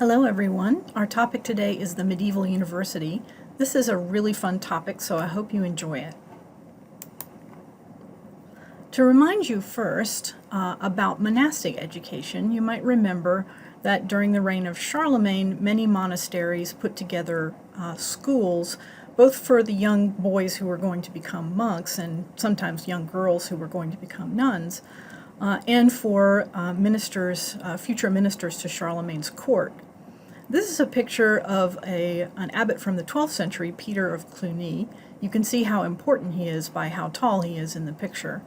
Hello everyone. Our topic today is the medieval university. This is a really fun topic, so I hope you enjoy it. To remind you first about monastic education, you might remember that during the reign of Charlemagne, many monasteries put together schools, both for the young boys who were going to become monks and sometimes young girls who were going to become nuns, and for future ministers to Charlemagne's court. This is a picture of an abbot from the 12th century, Peter of Cluny. You can see how important he is by how tall he is in the picture.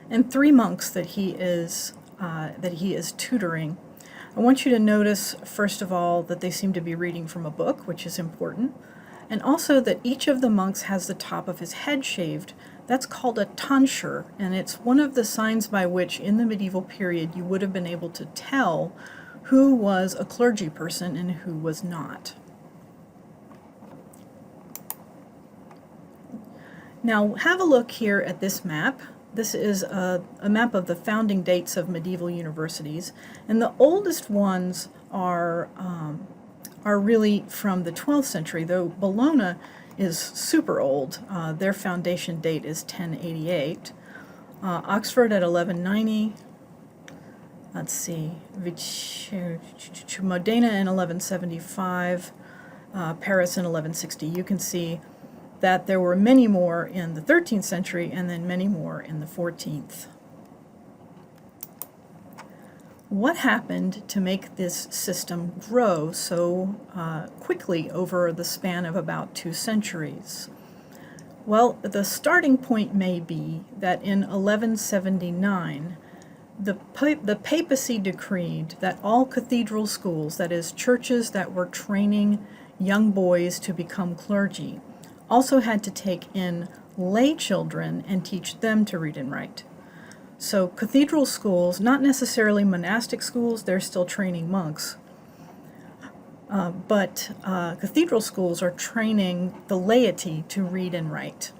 And 3 monks that he is tutoring. I want you to notice, first of all, that they seem to be reading from a book, which is important, and also that each of the monks has the top of his head shaved. That's called a tonsure, and it's one of the signs by which, in the medieval period, you would have been able to tell who was a clergy person and who was not. Now have a look here at this map. This is a map of the founding dates of medieval universities, and the oldest ones are really from the 12th century, though Bologna is super old. Their foundation date is 1088. Oxford at 1190. Let's see, Modena in 1175, Paris in 1160. You can see that there were many more in the 13th century and then many more in the 14th. What happened to make this system grow so quickly over the span of about 2 centuries? Well, the starting point may be that in 1179, the papacy decreed that all cathedral schools, that is, churches that were training young boys to become clergy, also had to take in lay children and teach them to read and write. So cathedral schools, not necessarily monastic schools, they're still training monks, but cathedral schools are training the laity to read and write.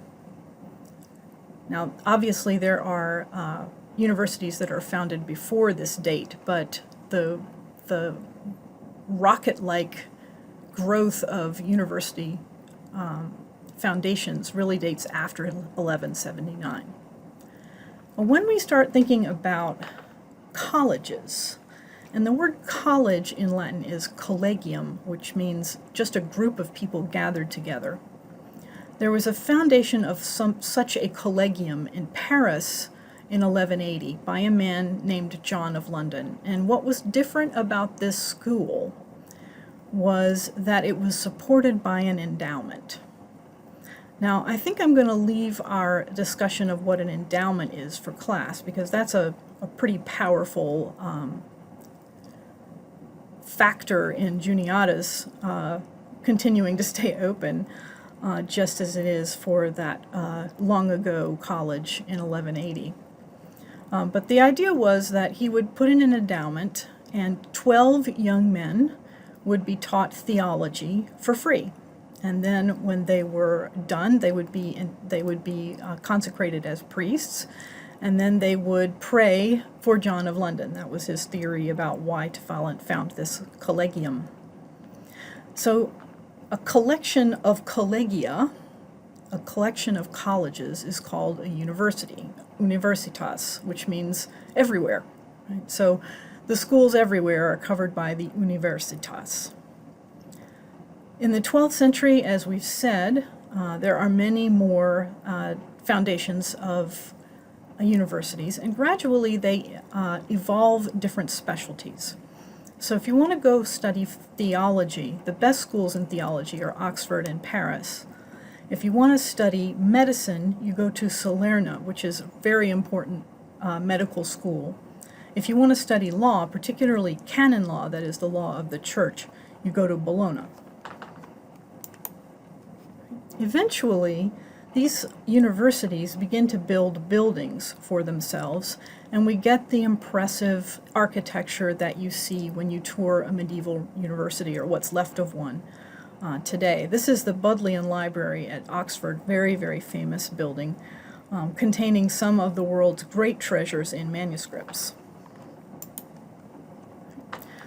Now, obviously there are universities that are founded before this date, but the rocket-like growth of university foundations really dates after 1179. When we start thinking about colleges, and the word college in Latin is collegium, which means just a group of people gathered together. There was a foundation of such a collegium in Paris in 1180 by a man named John of London. And what was different about this school was that it was supported by an endowment. Now, I think I'm going to leave our discussion of what an endowment is for class, because that's a pretty powerful factor in Juniata's continuing to stay open, just as it is for that long ago college in 1180. But the idea was that he would put in an endowment, and 12 young men would be taught theology for free. And then when they were done, they would be consecrated as priests, and then they would pray for John of London. That was his theory about why to found this collegium. So a collection of collegia, a collection of colleges, is called a university, universitas, which means everywhere. Right? So the schools everywhere are covered by the universitas. In the 12th century, as we've said, there are many more foundations of universities, and gradually they evolve different specialties. So if you want to go study theology, the best schools in theology are Oxford and Paris. If you want to study medicine, you go to Salerno, which is a very important medical school. If you want to study law, particularly canon law, that is the law of the church, you go to Bologna. Eventually, these universities begin to build buildings for themselves, and we get the impressive architecture that you see when you tour a medieval university, or what's left of one today. This is the Bodleian Library at Oxford, very, very famous building, containing some of the world's great treasures in manuscripts.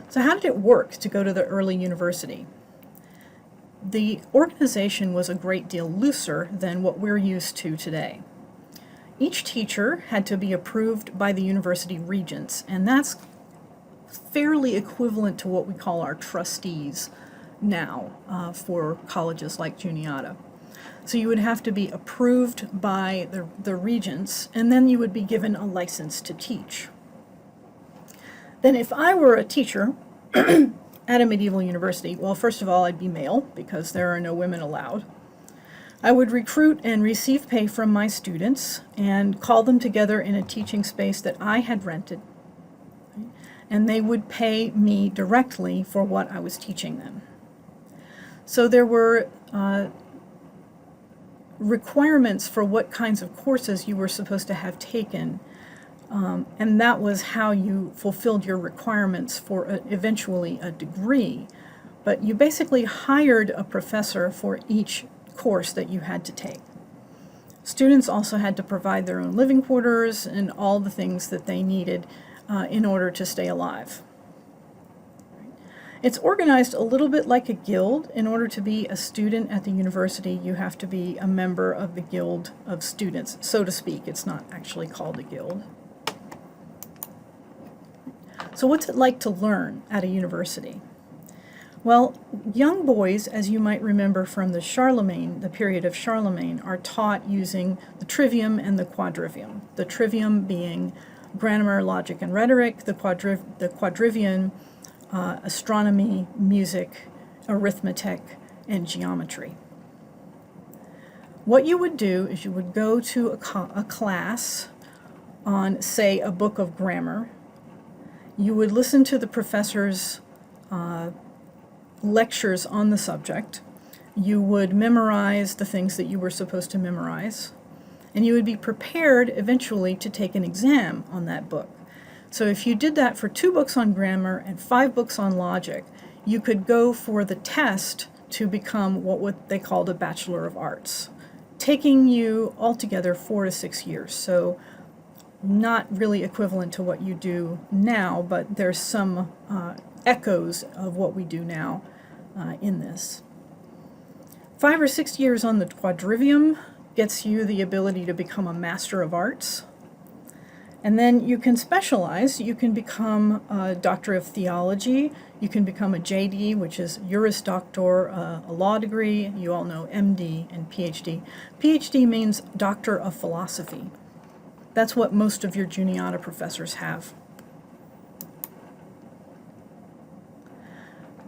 So how did it work to go to the early university? The organization was a great deal looser than what we're used to today. Each teacher had to be approved by the university regents, and that's fairly equivalent to what we call our trustees now for colleges like Juniata. So you would have to be approved by the regents, and then you would be given a license to teach. Then if I were a teacher at a medieval university, well, first of all, I'd be male because there are no women allowed. I would recruit and receive pay from my students and call them together in a teaching space that I had rented, and they would pay me directly for what I was teaching them. So there were requirements for what kinds of courses you were supposed to have taken, and that was how you fulfilled your requirements for eventually a degree. But you basically hired a professor for each course that you had to take. Students also had to provide their own living quarters and all the things that they needed in order to stay alive. It's organized a little bit like a guild. In order to be a student at the university, you have to be a member of the guild of students, so to speak. It's not actually called a guild. So what's it like to learn at a university? Well, young boys, as you might remember from the period of Charlemagne, are taught using the trivium and the quadrivium. The trivium being grammar, logic, and rhetoric, the quadrivium, astronomy, music, arithmetic, and geometry. What you would do is you would go to a class on, say, a book of grammar. You would listen to the professor's lectures on the subject. You would memorize the things that you were supposed to memorize, and you would be prepared eventually to take an exam on that book. So if you did that for 2 books on grammar and 5 books on logic, you could go for the test to become what they called a Bachelor of Arts, taking you altogether 4 to 6 years. So not really equivalent to what you do now, but there's some echoes of what we do now in this. 5 or 6 years on the quadrivium gets you the ability to become a Master of Arts. And then you can specialize. You can become a Doctor of Theology. You can become a JD, which is Juris Doctor, a law degree. You all know MD and PhD. PhD means Doctor of Philosophy. That's what most of your Juniata professors have.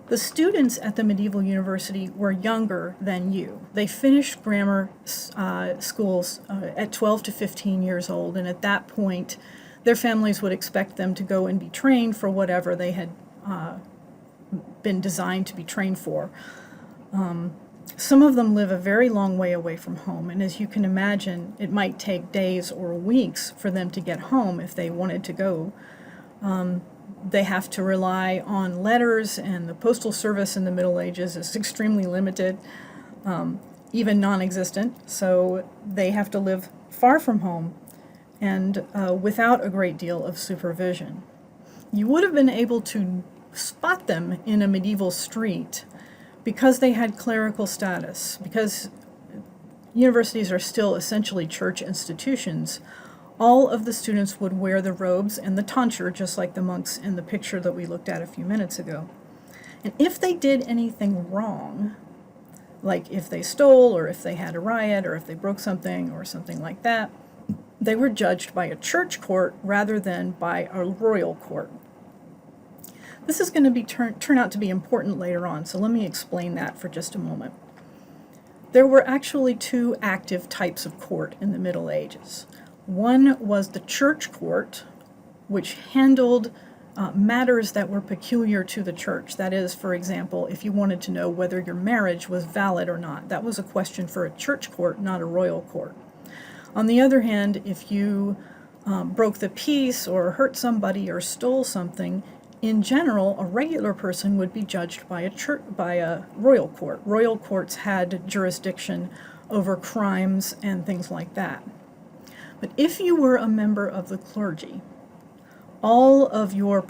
The students at the medieval university were younger than you. They finished grammar schools at 12 to 15 years old, and at that point, their families would expect them to go and be trained for whatever they had been designed to be trained for. Some of them live a very long way away from home, and as you can imagine, it might take days or weeks for them to get home if they wanted to go. They have to rely on letters, and the postal service in the Middle Ages is extremely limited, even non-existent, so they have to live far from home and without a great deal of supervision. You would have been able to spot them in a medieval street because they had clerical status, because universities are still essentially church institutions. All of the students would wear the robes and the tonsure, just like the monks in the picture that we looked at a few minutes ago. And if they did anything wrong, like if they stole or if they had a riot or if they broke something or something like that, they were judged by a church court rather than by a royal court. This is going to turn out to be important later on, so let me explain that for just a moment. There were actually 2 active types of court in the Middle Ages. One was the church court, which handled matters that were peculiar to the church. That is, for example, if you wanted to know whether your marriage was valid or not. That was a question for a church court, not a royal court. On the other hand, if you broke the peace or hurt somebody or stole something, in general, a regular person would be judged by a royal court. Royal courts had jurisdiction over crimes and things like that. But if you were a member of the clergy, all of your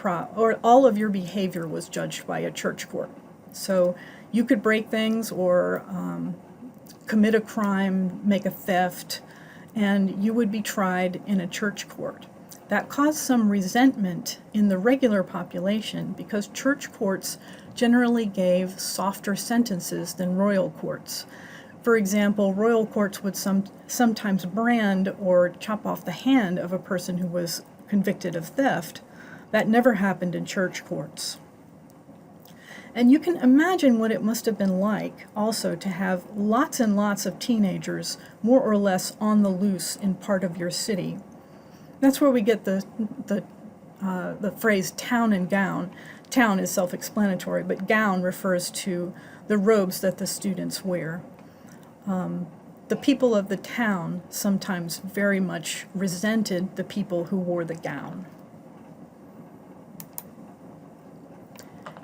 behavior was judged by a church court. So you could break things or commit a crime, make a theft, and you would be tried in a church court. That caused some resentment in the regular population because church courts generally gave softer sentences than royal courts. For example, royal courts would sometimes brand or chop off the hand of a person who was convicted of theft. That never happened in church courts. And you can imagine what it must have been like also to have lots and lots of teenagers more or less on the loose in part of your city. That's where we get the phrase town and gown. Town is self-explanatory, but gown refers to the robes that the students wear. The people of the town sometimes very much resented the people who wore the gown.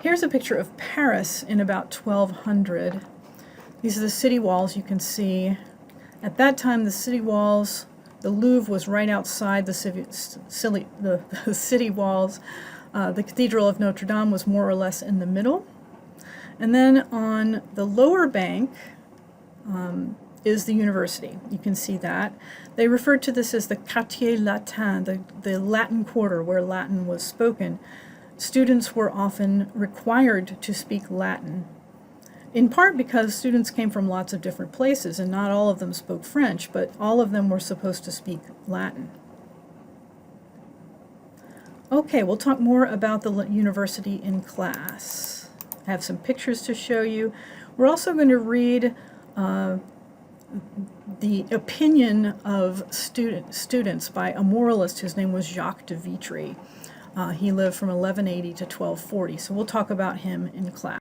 Here's a picture of Paris in about 1200. These are the city walls you can see. At that time, the city walls, the Louvre was right outside the city walls. The Cathedral of Notre Dame was more or less in the middle. And then on the lower bank is the university. You can see that. They referred to this as the Quartier Latin, the Latin quarter where Latin was spoken. Students were often required to speak Latin, in part because students came from lots of different places and not all of them spoke French, but all of them were supposed to speak Latin. Okay, we'll talk more about the university in class. I have some pictures to show you. We're also going to read the opinion of students by a moralist whose name was Jacques de Vitry. He lived from 1180 to 1240, so we'll talk about him in class.